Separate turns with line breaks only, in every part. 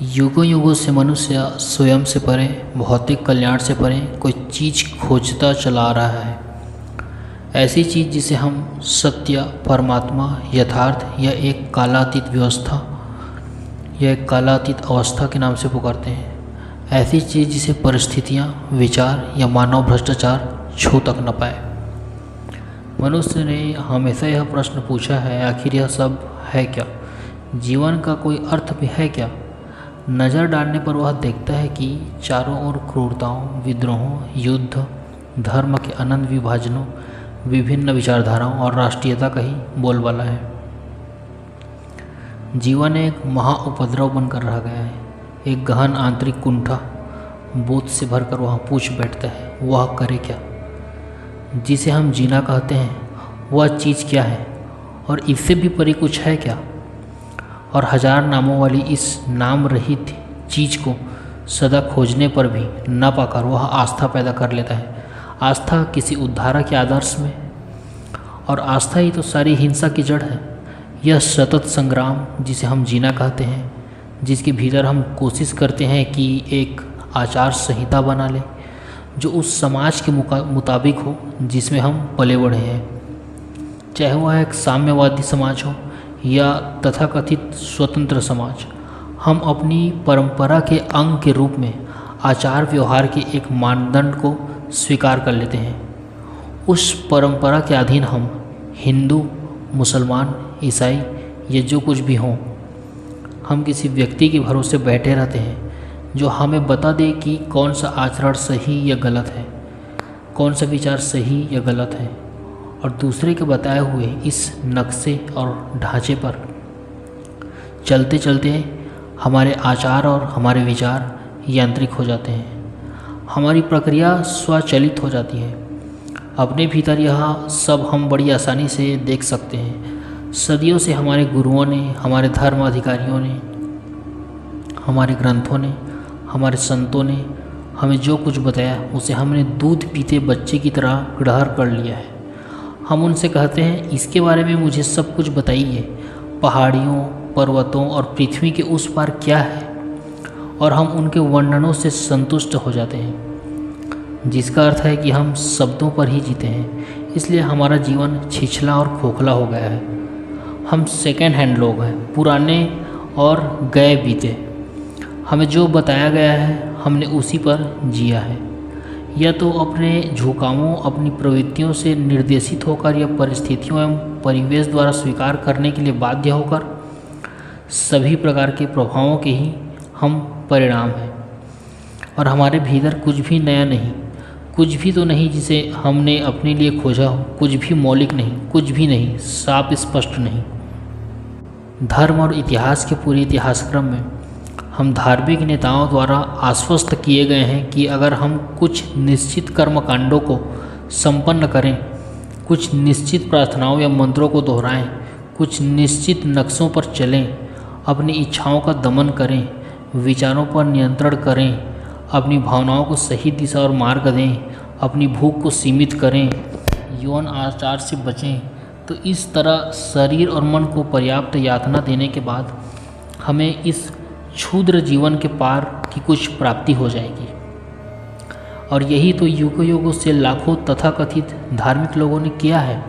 युगों युगों से मनुष्य स्वयं से परे, भौतिक कल्याण से परे कोई चीज़ खोजता चला आ रहा है। ऐसी चीज़ जिसे हम सत्य, परमात्मा, यथार्थ या एक कालातीत व्यवस्था या एक कालातीत अवस्था के नाम से पुकारते हैं। ऐसी चीज़ जिसे परिस्थितियाँ, विचार या मानव भ्रष्टाचार छू तक न पाए। मनुष्य ने हमेशा यह प्रश्न पूछा है, आखिर यह सब है क्या? जीवन का कोई अर्थ भी है क्या? नज़र डालने पर वह देखता है कि चारों ओर क्रूरताओं, विद्रोहों, युद्ध, धर्म के अनंत विभाजनों, विभिन्न विचारधाराओं और राष्ट्रीयता का ही बोलबाला है। जीवन एक महाउपद्रव बनकर रह गया है। एक गहन आंतरिक कुंठा बोध से भरकर वह पूछ बैठता है, वह करे क्या? जिसे हम जीना कहते हैं वह चीज़ क्या है, और इससे भी परे कुछ है क्या? और हजार नामों वाली इस नाम रहित चीज़ को सदा खोजने पर भी न पाकर वह आस्था पैदा कर लेता है। आस्था किसी उद्धारक के आदर्श में, और आस्था ही तो सारी हिंसा की जड़ है। यह सतत संग्राम जिसे हम जीना कहते हैं, जिसके भीतर हम कोशिश करते हैं कि एक आचार संहिता बना लें जो उस समाज के मुताबिक हो जिसमें हम पले बढ़े हैं, चाहे वह एक साम्यवादी समाज हो या तथाकथित स्वतंत्र समाज। हम अपनी परंपरा के अंग के रूप में आचार व्यवहार के एक मानदंड को स्वीकार कर लेते हैं। उस परंपरा के अधीन हम हिंदू, मुसलमान, ईसाई या जो कुछ भी हों, हम किसी व्यक्ति के भरोसे बैठे रहते हैं जो हमें बता दे कि कौन सा आचरण सही या गलत है, कौन सा विचार सही या गलत है, और दूसरे के बताए हुए इस नक्शे और ढांचे पर चलते चलते हमारे आचार और हमारे विचार यांत्रिक हो जाते हैं। हमारी प्रक्रिया स्वचालित हो जाती है। अपने भीतर यह सब हम बड़ी आसानी से देख सकते हैं। सदियों से हमारे गुरुओं ने, हमारे धर्म अधिकारियों ने, हमारे ग्रंथों ने, हमारे संतों ने हमें जो कुछ बताया उसे हमने दूध पीते बच्चे की तरह ग्रहण कर लिया है। हम उनसे कहते हैं, इसके बारे में मुझे सब कुछ बताइए। पहाड़ियों, पर्वतों और पृथ्वी के उस पार क्या है? और हम उनके वर्णनों से संतुष्ट हो जाते हैं, जिसका अर्थ है कि हम शब्दों पर ही जीते हैं। इसलिए हमारा जीवन छिछला और खोखला हो गया है। हम सेकेंड हैंड लोग हैं, पुराने और गए बीते। हमें जो बताया गया है हमने उसी पर जिया है, या तो अपने झुकावों, अपनी प्रवृत्तियों से निर्देशित होकर या परिस्थितियों एवं परिवेश द्वारा स्वीकार करने के लिए बाध्य होकर। सभी प्रकार के प्रभावों के ही हम परिणाम हैं, और हमारे भीतर कुछ भी नया नहीं, कुछ भी तो नहीं जिसे हमने अपने लिए खोजा हो। कुछ भी मौलिक नहीं, कुछ भी नहीं, साफ स्पष्ट नहीं। धर्म और इतिहास के पूरे इतिहासक्रम में हम धार्मिक नेताओं द्वारा आश्वस्त किए गए हैं कि अगर हम कुछ निश्चित कर्मकांडों को संपन्न करें, कुछ निश्चित प्रार्थनाओं या मंत्रों को दोहराएं, कुछ निश्चित नक्शों पर चलें, अपनी इच्छाओं का दमन करें, विचारों पर नियंत्रण करें, अपनी भावनाओं को सही दिशा और मार्ग दें, अपनी भूख को सीमित करें, यौन आचार से बचें, तो इस तरह शरीर और मन को पर्याप्त यातना देने के बाद हमें इस क्षुद्र जीवन के पार की कुछ प्राप्ति हो जाएगी। और यही तो युगों युगों से लाखों तथाकथित धार्मिक लोगों ने किया है।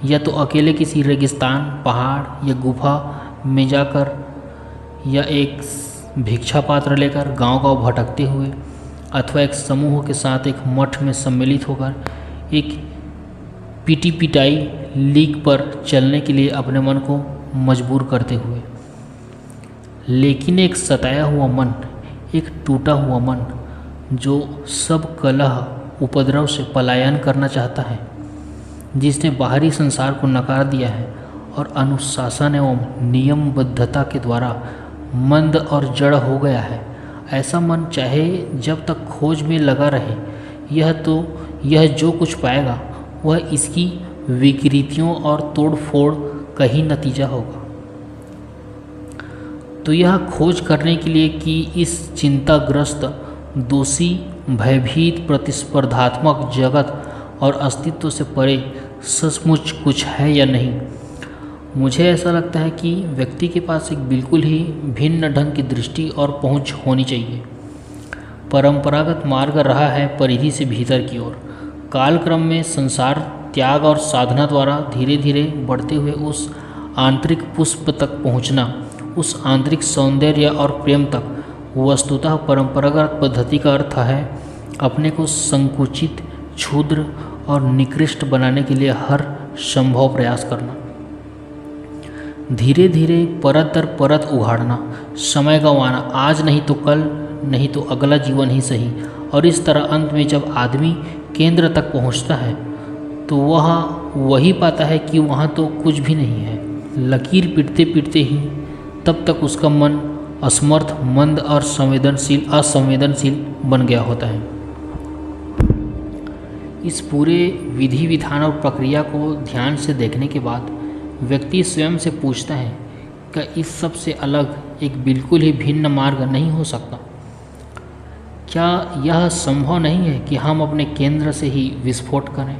या तो अकेले किसी रेगिस्तान, पहाड़ या गुफा में जाकर, या एक भिक्षा पात्र लेकर गांव-गांव भटकते हुए, अथवा एक समूह के साथ एक मठ में सम्मिलित होकर एक पीटी पिटाई लीक पर चलने के लिए अपने मन को मजबूर करते हुए। लेकिन एक सताया हुआ मन, एक टूटा हुआ मन जो सब कलह, उपद्रव से पलायन करना चाहता है, जिसने बाहरी संसार को नकार दिया है और अनुशासन एवं नियमबद्धता के द्वारा मंद और जड़ हो गया है, ऐसा मन चाहे जब तक खोज में लगा रहे, यह जो कुछ पाएगा वह इसकी विकृतियों और तोड़-फोड़ का ही नतीजा होगा। तो यह खोज करने के लिए कि इस चिंताग्रस्त, दोषी, भयभीत, प्रतिस्पर्धात्मक जगत और अस्तित्व से परे सचमुच कुछ है या नहीं, मुझे ऐसा लगता है कि व्यक्ति के पास एक बिल्कुल ही भिन्न ढंग की दृष्टि और पहुंच होनी चाहिए। परंपरागत मार्ग रहा है परिधि से भीतर की ओर, कालक्रम में संसार त्याग और साधना द्वारा धीरे धीरे बढ़ते हुए उस आंतरिक पुष्प तक पहुंचना, उस आंतरिक सौंदर्य और प्रेम तक। वस्तुतः परंपरागत पद्धति का अर्थ है अपने को संकुचित, क्षुद्र और निकृष्ट बनाने के लिए हर संभव प्रयास करना, धीरे धीरे परत दर परत उघाड़ना, समय गंवाना, आज नहीं तो कल, नहीं तो अगला जीवन ही सही। और इस तरह अंत में जब आदमी केंद्र तक पहुंचता है तो वह वही पाता है कि वहाँ तो कुछ भी नहीं है। लकीर पीटते पीटते ही तब तक उसका मन असमर्थ, मंद और असंवेदनशील बन गया होता है। इस पूरे विधि विधान और प्रक्रिया को ध्यान से देखने के बाद व्यक्ति स्वयं से पूछता है क्या इस सब से अलग एक बिल्कुल ही भिन्न मार्ग नहीं हो सकता? क्या यह संभव नहीं है कि हम अपने केंद्र से ही विस्फोट करें?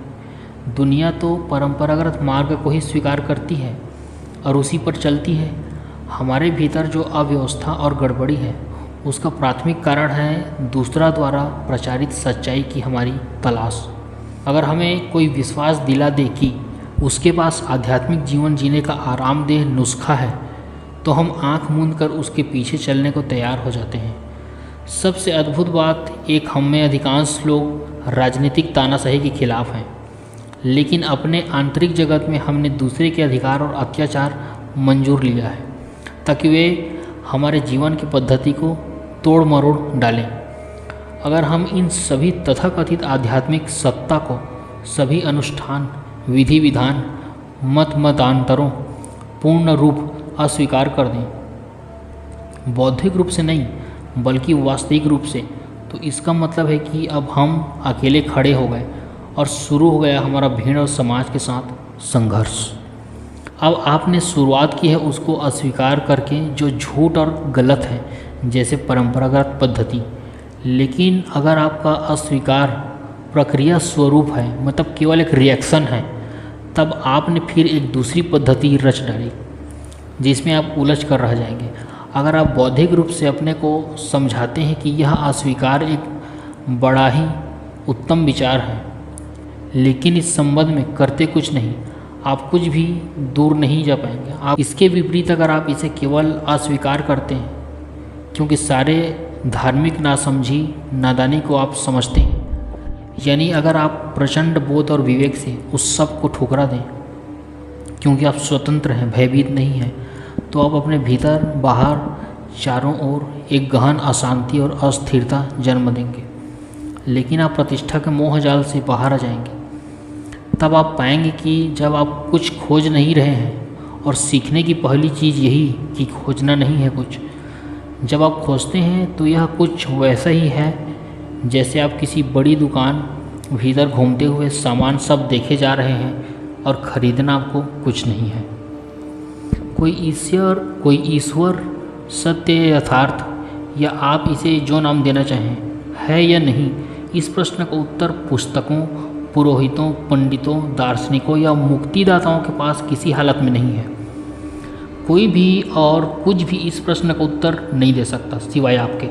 दुनिया तो परंपरागत मार्ग को ही स्वीकार करती है और उसी पर चलती है। हमारे भीतर जो अव्यवस्था और गड़बड़ी है उसका प्राथमिक कारण है दूसरा द्वारा प्रचारित सच्चाई की हमारी तलाश। अगर हमें कोई विश्वास दिला दे कि उसके पास आध्यात्मिक जीवन जीने का आरामदेह नुस्खा है तो हम आंख मूंद कर उसके पीछे चलने को तैयार हो जाते हैं। सबसे अद्भुत बात, एक हम में अधिकांश लोग राजनीतिक तानाशाही के खिलाफ हैं, लेकिन अपने आंतरिक जगत में हमने दूसरे के अधिकार और अत्याचार मंजूर लिया है ताकि वे हमारे जीवन की पद्धति को तोड़ मरोड़ डालें। अगर हम इन सभी तथाकथित आध्यात्मिक सत्ता को, सभी अनुष्ठान, विधि विधान, मतांतरों पूर्ण रूप अस्वीकार कर दें, बौद्धिक रूप से नहीं बल्कि वास्तविक रूप से, तो इसका मतलब है कि अब हम अकेले खड़े हो गए और शुरू हो गया हमारा भीड़ और समाज के साथ संघर्ष। अब आपने शुरुआत की है उसको अस्वीकार करके जो झूठ और गलत है, जैसे परंपरागत पद्धति। लेकिन अगर आपका अस्वीकार प्रक्रिया स्वरूप है, मतलब केवल एक रिएक्शन है, तब आपने फिर एक दूसरी पद्धति रच डाली जिसमें आप उलझ कर रह जाएंगे। अगर आप बौद्धिक रूप से अपने को समझाते हैं कि यह अस्वीकार एक बड़ा ही उत्तम विचार है, लेकिन इस संबंध में करते कुछ नहीं, आप कुछ भी दूर नहीं जा पाएंगे। आप इसके विपरीत अगर आप इसे केवल अस्वीकार करते हैं क्योंकि सारे धार्मिक नासमझी नादानी को आप समझते हैं, यानी अगर आप प्रचंड बोध और विवेक से उस सब को ठुकरा दें क्योंकि आप स्वतंत्र हैं, भयभीत नहीं हैं, तो आप अपने भीतर बाहर चारों ओर एक गहन अशांति और अस्थिरता जन्म देंगे। लेकिन आप प्रतिष्ठा के मोह जाल से बाहर आ जाएंगे। तब आप पाएंगे कि जब आप कुछ खोज नहीं रहे हैं, और सीखने की पहली चीज़ यही कि खोजना नहीं है कुछ, जब आप खोजते हैं तो यह कुछ वैसा ही है जैसे आप किसी बड़ी दुकान भीतर घूमते हुए सामान सब देखे जा रहे हैं और ख़रीदना आपको कुछ नहीं है। कोई ईश्वर सत्य यथार्थ, या आप इसे जो नाम देना चाहें, है या नहीं, इस प्रश्न का उत्तर पुस्तकों, पुरोहितों, पंडितों, दार्शनिकों या मुक्तिदाताओं के पास किसी हालत में नहीं है। कोई भी और कुछ भी इस प्रश्न का उत्तर नहीं दे सकता सिवाय आपके,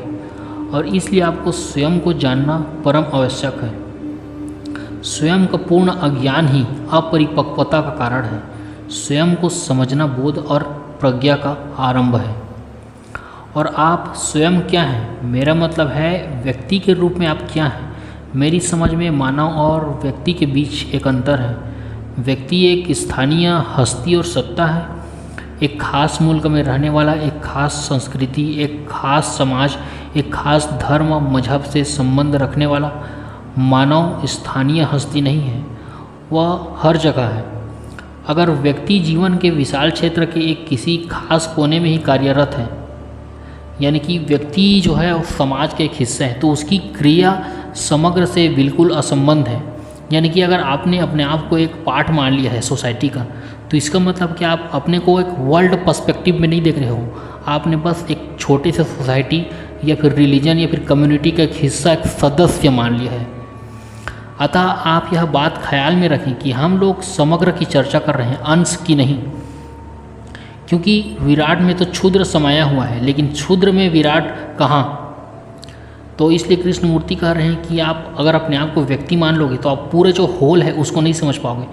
और इसलिए आपको स्वयं को जानना परम आवश्यक है। स्वयं का पूर्ण अज्ञान ही अपरिपक्वता का कारण है। स्वयं को समझना बोध और प्रज्ञा का आरंभ है। और आप स्वयं क्या हैं? मेरा मतलब है व्यक्ति के रूप में आप क्या हैं। मेरी समझ में मानव और व्यक्ति के बीच एक अंतर है। व्यक्ति एक स्थानीय हस्ती और सत्ता है, एक खास मुल्क में रहने वाला, एक खास संस्कृति, एक खास समाज, एक खास धर्म मजहब से संबंध रखने वाला। मानव स्थानीय हस्ती नहीं है, वह हर जगह है। अगर व्यक्ति जीवन के विशाल क्षेत्र के एक किसी खास कोने में ही कार्यरत है, यानी कि व्यक्ति जो है वो समाज के एक हिस्सा है, तो उसकी क्रिया समग्र से बिल्कुल असंबद्ध है। यानी कि अगर आपने अपने आप को एक पार्ट मान लिया है सोसाइटी का, तो इसका मतलब कि आप अपने को एक वर्ल्ड पर्सपेक्टिव में नहीं देख रहे हो। आपने बस एक छोटे से सोसाइटी या फिर रिलीजन या फिर कम्युनिटी का एक हिस्सा, एक सदस्य मान लिया है। अतः आप यह बात ख्याल में रखें कि हम लोग समग्र की चर्चा कर रहे हैं, अंश की नहीं। क्योंकि विराट में तो क्षुद्र समाया हुआ है, लेकिन क्षुद्र में विराट कहाँ। तो इसलिए कृष्ण मूर्ति कह रहे हैं कि आप अगर अपने आप को व्यक्ति मान लोगे तो आप पूरे जो होल है उसको नहीं समझ पाओगे।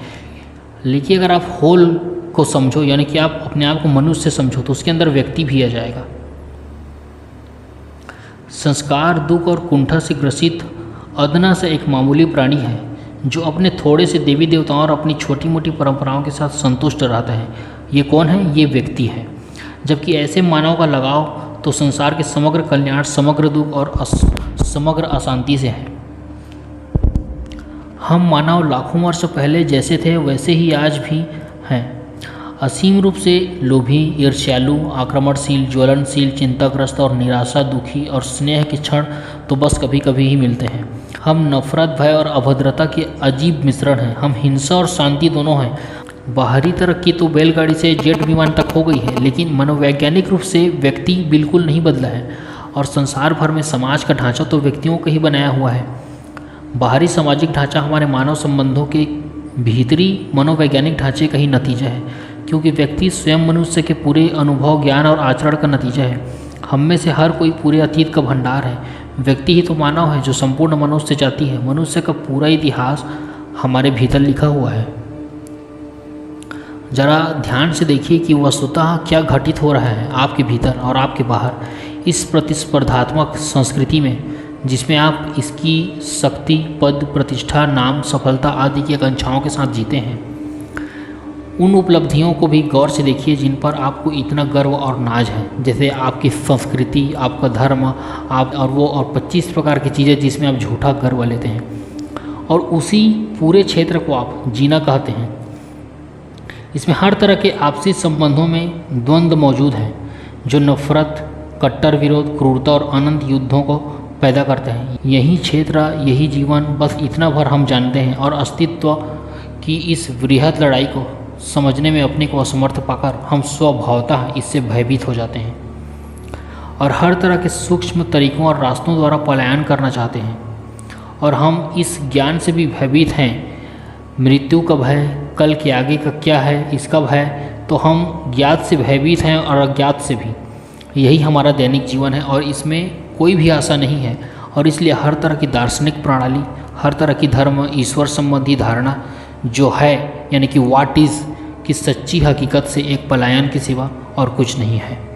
लेकिन अगर आप होल को समझो, यानी कि आप अपने आप को मनुष्य समझो, तो उसके अंदर व्यक्ति भी आ जाएगा। संस्कार, दुख और कुंठा से ग्रसित अदना से एक मामूली प्राणी है जो अपने थोड़े से देवी देवताओं और अपनी छोटी मोटी परंपराओं के साथ संतुष्ट रहता है। ये कौन है? ये व्यक्ति है। जबकि ऐसे मानव का लगाव तो संसार के समग्र कल्याण, समग्र दुख और समग्र अशांति से है। हम मानव लाखों वर्ष पहले जैसे थे वैसे ही आज भी हैं, असीम रूप से लोभी, ईर्ष्यालु, आक्रमणशील, ज्वलनशील, चिंताग्रस्त और निराशा, दुखी और स्नेह के क्षण तो बस कभी कभी ही मिलते हैं। हम नफरत, भय और अभद्रता के अजीब मिश्रण हैं। हम हिंसा और शांति दोनों हैं। बाहरी तरक्की तो बैलगाड़ी से जेट विमान तक हो गई है, लेकिन मनोवैज्ञानिक रूप से व्यक्ति बिल्कुल नहीं बदला है। और संसार भर में समाज का ढांचा तो व्यक्तियों का ही बनाया हुआ है। बाहरी सामाजिक ढांचा हमारे मानव संबंधों के भीतरी मनोवैज्ञानिक ढांचे का ही नतीजा है, क्योंकि व्यक्ति स्वयं मनुष्य के पूरे अनुभव, ज्ञान और आचरण का नतीजा है। हम में से हर कोई पूरे अतीत का भंडार है। व्यक्ति ही तो मानव है जो संपूर्ण मनुष्य जाति है। मनुष्य का पूरा इतिहास हमारे भीतर लिखा हुआ है। जरा ध्यान से देखिए कि वस्तुतः क्या घटित हो रहा है आपके भीतर और आपके बाहर इस प्रतिस्पर्धात्मक संस्कृति में, जिसमें आप इसकी शक्ति, पद, प्रतिष्ठा, नाम, सफलता आदि की आकांक्षाओं के साथ जीते हैं। उन उपलब्धियों को भी गौर से देखिए जिन पर आपको इतना गर्व और नाज है, जैसे आपकी संस्कृति, आपका धर्म, आप और 25 प्रकार की चीज़ें जिसमें आप झूठा गर्व लेते हैं। और उसी पूरे क्षेत्र को आप जीना कहते हैं। इसमें हर तरह के आपसी संबंधों में द्वंद्व मौजूद है जो नफरत, कट्टर विरोध, क्रूरता और अनंत युद्धों को पैदा करते हैं। यही क्षेत्र, यही जीवन, बस इतना भर हम जानते हैं। और अस्तित्व की इस वृहद लड़ाई को समझने में अपने को असमर्थ पाकर हम स्वभावतः इससे भयभीत हो जाते हैं और हर तरह के सूक्ष्म तरीकों और रास्तों द्वारा पलायन करना चाहते हैं। और हम इस ज्ञान से भी भयभीत हैं, मृत्यु का भय, कल के आगे का क्या है इसका भय, तो हम ज्ञात से भयभीत हैं और अज्ञात से भी। यही हमारा दैनिक जीवन है और इसमें कोई भी आशा नहीं है। और इसलिए हर तरह की दार्शनिक प्रणाली, हर तरह की धर्म, ईश्वर संबंधी धारणा जो है, यानी कि व्हाट इज़ की सच्ची हकीकत से एक पलायन के सिवा और कुछ नहीं है।